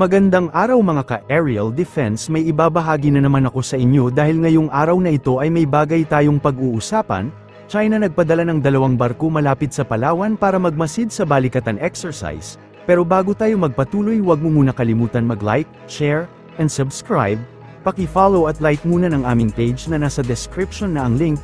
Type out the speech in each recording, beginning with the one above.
Magandang araw mga ka-aerial defense, may ibabahagi na naman ako sa inyo dahil ngayong araw na ito ay may bagay tayong pag-uusapan. China nagpadala ng 2 barko malapit sa Palawan para magmasid sa balikatan exercise. Pero bago tayo magpatuloy, huwag mo muna kalimutan mag-like, share, and subscribe. Paki-follow at like muna ng aming page na nasa description na ang link.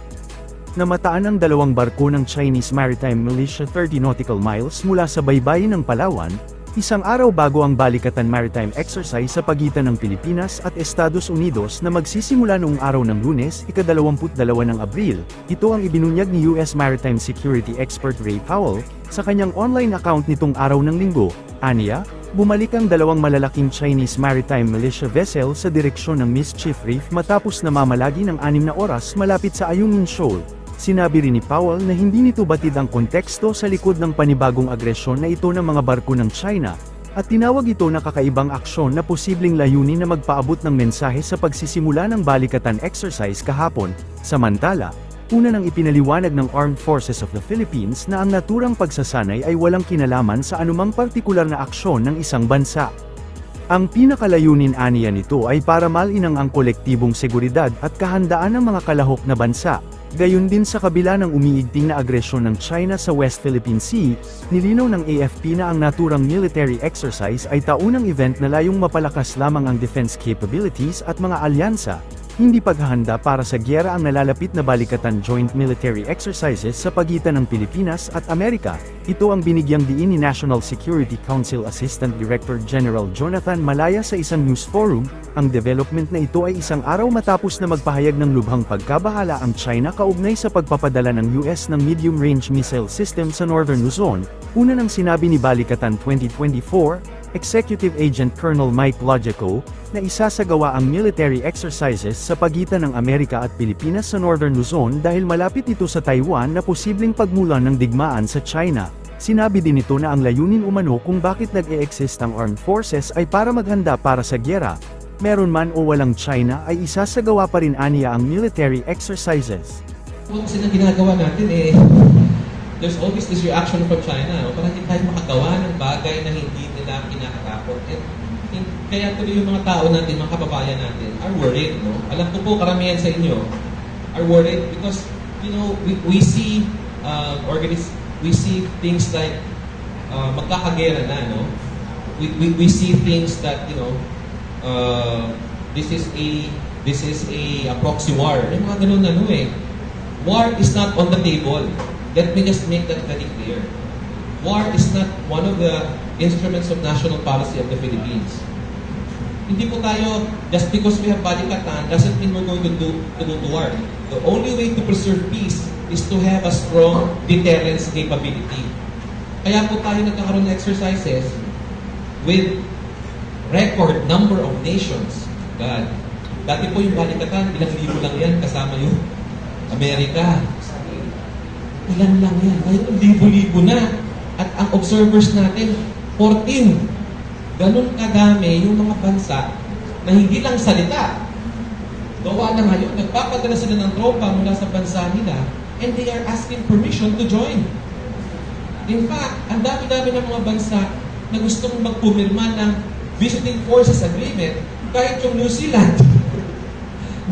Namataan ang 2 barko ng Chinese Maritime Militia 30 nautical miles mula sa baybayin ng Palawan, isang araw bago ang balikatan maritime exercise sa pagitan ng Pilipinas at Estados Unidos na magsisimula noong araw ng Lunes, ika-22 ng Abril. Ito ang ibinunyag ni US Maritime Security Expert Ray Powell sa kanyang online account nitong araw ng Linggo. Aniya, bumalik ang 2 malalaking Chinese Maritime Militia vessel sa direksyon ng Mischief Reef matapos na mamalagi ng 6 na oras malapit sa Ayungin Shoal. Sinabi rin ni Powell na hindi nito batid ang konteksto sa likod ng panibagong agresyon na ito ng mga barko ng China, at tinawag ito na kakaibang aksyon na posibleng layunin na magpaabot ng mensahe sa pagsisimula ng balikatan exercise kahapon. Samantala, una nang ipinaliwanag ng Armed Forces of the Philippines na ang naturang pagsasanay ay walang kinalaman sa anumang partikular na aksyon ng isang bansa. Ang pinakalayunin aniya nito ay para malinang ang kolektibong seguridad at kahandaan ng mga kalahok na bansa. Gayon din sa kabila ng umiigting na agresyon ng China sa West Philippine Sea, nilinaw ng AFP na ang naturang military exercise ay taunang event na layong mapalakas lamang ang defense capabilities at mga alyansa, hindi paghahanda para sa giyera ang nalalapit na balikatan joint military exercises sa pagitan ng Pilipinas at Amerika. Ito ang binigyang diin ni National Security Council Assistant Director General Jonathan Malaya sa isang news forum. Ang development na ito ay isang araw matapos na magpahayag ng lubhang pagkabahala ang China kaugnay sa pagpapadala ng US ng medium-range missile system sa Northern Luzon. Una nang sinabi ni Balikatan 2024, Executive Agent Colonel Mike Logico, na isasagawa ang military exercises sa pagitan ng Amerika at Pilipinas sa Northern Luzon dahil malapit ito sa Taiwan na posibleng pagmulan ng digmaan sa China. Sinabi din ito na ang layunin umano kung bakit nag-e-exist ang armed forces ay para maghanda para sa giyera. Meron man o walang China ay isasagawa pa rin aniya ang military exercises. Kasi na ginagawa natin there's always this reaction from China, parang hindi tayo makagawa ng bagay na hindi nila kinakatakot. And kaya tuloy yung mga tao natin, mga kababayan natin, are worried, no? Alam ko po, karamihan sa inyo are worried because, we see we see things like magkakagera na, no? We see things that, this is a proxy war. Yung mga ganun na, war is not on the table. Let me just make that very clear. War is not one of the instruments of national policy of the Philippines. Hindi po tayo, just because we have balikatan, doesn't mean we're going to go to war. The only way to preserve peace is to have a strong deterrence capability. Kaya po tayo nagkakaroon ng exercises with record number of nations. God. Dati po yung balikatan, ilang libo lang yan, kasama yung Amerika. Ilan lang yan. Ngayon, libo-libo na. At ang observers natin, 14. Ganun kadami yung mga bansa na hindi lang salita. Gawa na ngayon, nagpapadala sila ng tropa mula sa bansa nila and they are asking permission to join. In fact, ang dami-dami ng mga bansa na gustong magpumirma ng Visiting Forces Agreement, kahit yung New Zealand,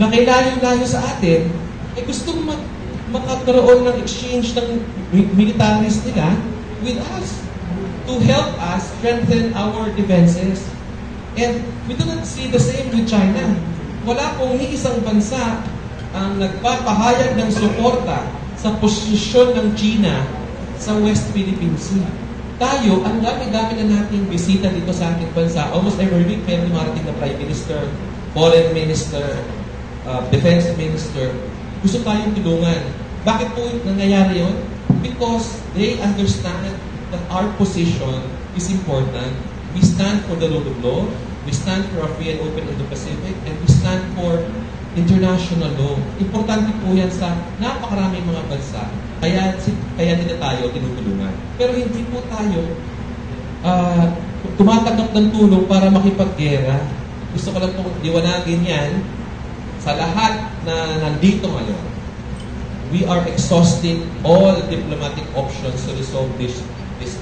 na kailayo-layo sa atin, ay gustong makakaroon ng exchange ng militaries nila with us to help us strengthen our defenses. And we do not see the same with China. Wala pong ni isang bansa ang nagpapahayag ng suporta sa posisyon ng China sa West Philippine Sea. Tayo, ang dami-dami na nating bisita dito sa ating bansa. Almost every week, may dumarating na Prime Minister, Foreign Minister, Defense Minister. Gusto tayong tulungan. Bakit po nangyayari yun? Because they understand that our position is important. We stand for the rule of law, we stand for a free and open Indo-Pacific, and we stand for international law. Importante po yan sa napakaraming mga bansa. Kaya nila tayo tinutulungan. Pero hindi po tayo tumatanggap ng tulong para makipaggera. Gusto ko lang po liwanagin yan sa lahat na nandito ngayon. We are exhausting all diplomatic options to resolve this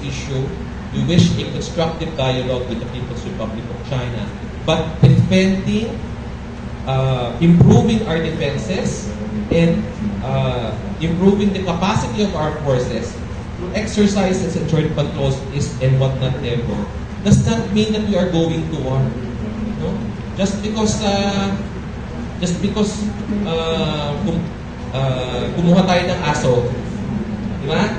issue. We wish a constructive dialogue with the People's Republic of China, but defending, improving our defenses, and improving the capacity of our forces to exercise and joint controls is and whatnot ever does not mean that we are going to war. No? Just because kumuha tayo ng aso, di ba?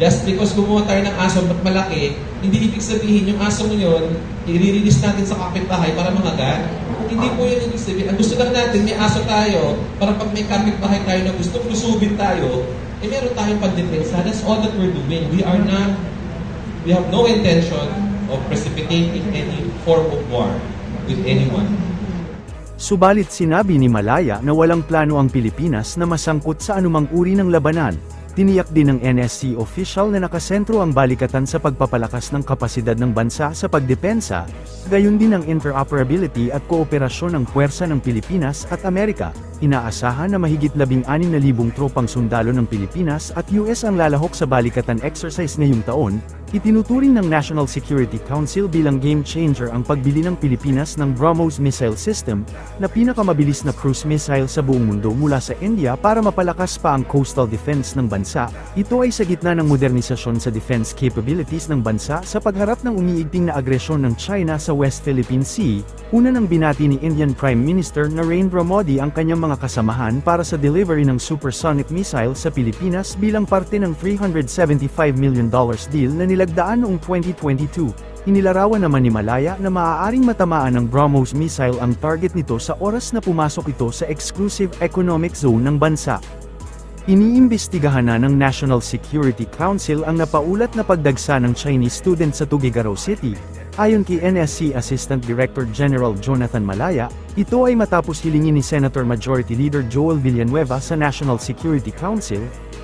Just because kumuha tayo ng aso at malaki, hindi ibig sabihin yung aso yun, i-release natin sa kapitbahay para mangagat. Hindi po yun ibig sabihin. Ang gusto lang natin, may aso tayo, para pag may kapitbahay tayo na gusto lusubin tayo, meron tayong pagdepensa. That's all that we're doing. We have no intention of precipitating any form of war with anyone. Subalit sinabi ni Malaya na walang plano ang Pilipinas na masangkot sa anumang uri ng labanan. Tiniyak din ng NSC official na nakasentro ang balikatan sa pagpapalakas ng kapasidad ng bansa sa pagdepensa, gayon din ang interoperability at kooperasyon ng puwersa ng Pilipinas at Amerika. Inaasahan na mahigit 16,000 tropang sundalo ng Pilipinas at US ang lalahok sa balikatan exercise ngayong taon. Itinuturing ng National Security Council bilang game changer ang pagbili ng Pilipinas ng BrahMos missile system, na pinakamabilis na cruise missile sa buong mundo mula sa India para mapalakas pa ang coastal defense ng bansa. Ito ay sa gitna ng modernisasyon sa defense capabilities ng bansa sa pagharap ng umiigting na agresyon ng China sa West Philippine Sea. Una nang binati ni Indian Prime Minister Narendra Modi ang kanyang mga kasamahan para sa delivery ng supersonic missile sa Pilipinas bilang parte ng $375 million deal na nilagdaan noong 2022. Inilarawan naman ni Malaya na maaaring matamaan ng BrahMos missile ang target nito sa oras na pumasok ito sa exclusive economic zone ng bansa. Iniimbestigahan na ng National Security Council ang napaulat na pagdagsa ng Chinese student sa Tuguegarao City. Ayon kay NSC Assistant Director General Jonathan Malaya, ito ay matapos hilingin ni Senator Majority Leader Joel Villanueva sa National Security Council,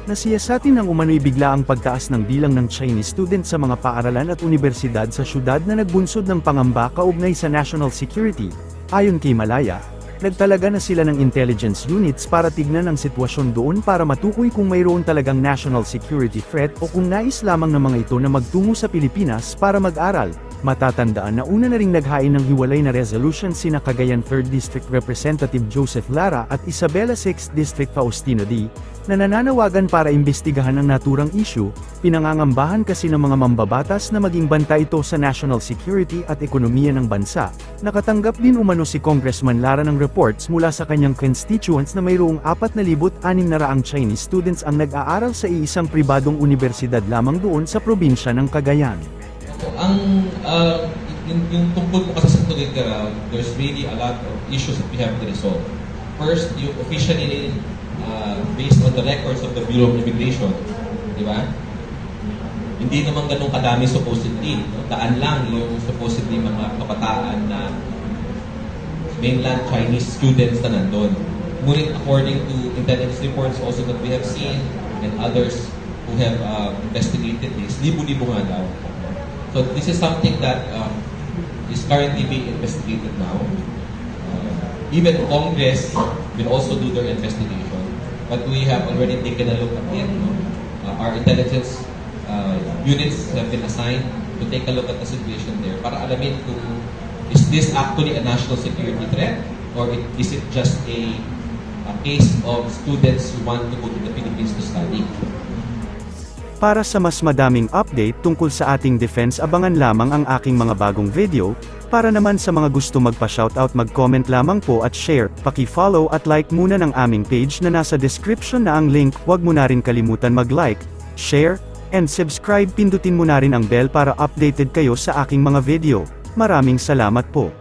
na siyasatin ng umano'y bigla ang pagtaas ng bilang ng Chinese student sa mga paaralan at universidad sa syudad na nagbunsod ng pangamba kaugnay sa national security. Ayon kay Malaya, nagtalaga na sila ng intelligence units para tignan ang sitwasyon doon para matukoy kung mayroon talagang national security threat o kung nais lamang ng mga ito na magtungo sa Pilipinas para mag-aral. Matatandaan na una na ring naghain ng hiwalay na resolution sina Cagayan 3rd District Representative Joseph Lara at Isabela 6th District Faustino D. na nananawagan para imbestigahan ang naturang issue. Pinangangambahan kasi ng mga mambabatas na maging banta ito sa national security at ekonomiya ng bansa. Nakatanggap din umano si Congressman Lara ng reports mula sa kanyang constituents na mayroong 4,600 Chinese students ang nag-aaral sa iisang pribadong universidad lamang doon sa probinsya ng Cagayan. Yung tungkol po kasi sa Tuguegarao, there's really a lot of issues that we have to resolve. First, yung officially, based on the records of the Bureau of Immigration, di ba? Hindi naman ganun kadami supposedly. No? Daan lang yung supposedly mga kabataan na mainland Chinese students na nandun. Ngunit according to intelligence reports also that we have seen and others who have investigated this, libo-libo nga daw. So this is something that is currently being investigated now. Even Congress will also do their investigation, but we have already taken a look at it. No? Our intelligence units have been assigned to take a look at the situation there para alamin kung is this actually a national security threat or is it just a case of students who want to go to the Philippines to study. Para sa mas madaming update tungkol sa ating defense, abangan lamang ang aking mga bagong video. Para naman sa mga gusto magpa-shoutout, mag-comment lamang po at share, paki-follow at like muna ng aming page na nasa description na ang link. Huwag mo na rin kalimutan mag-like, share, and subscribe. Pindutin mo na rin ang bell para updated kayo sa aking mga video. Maraming salamat po.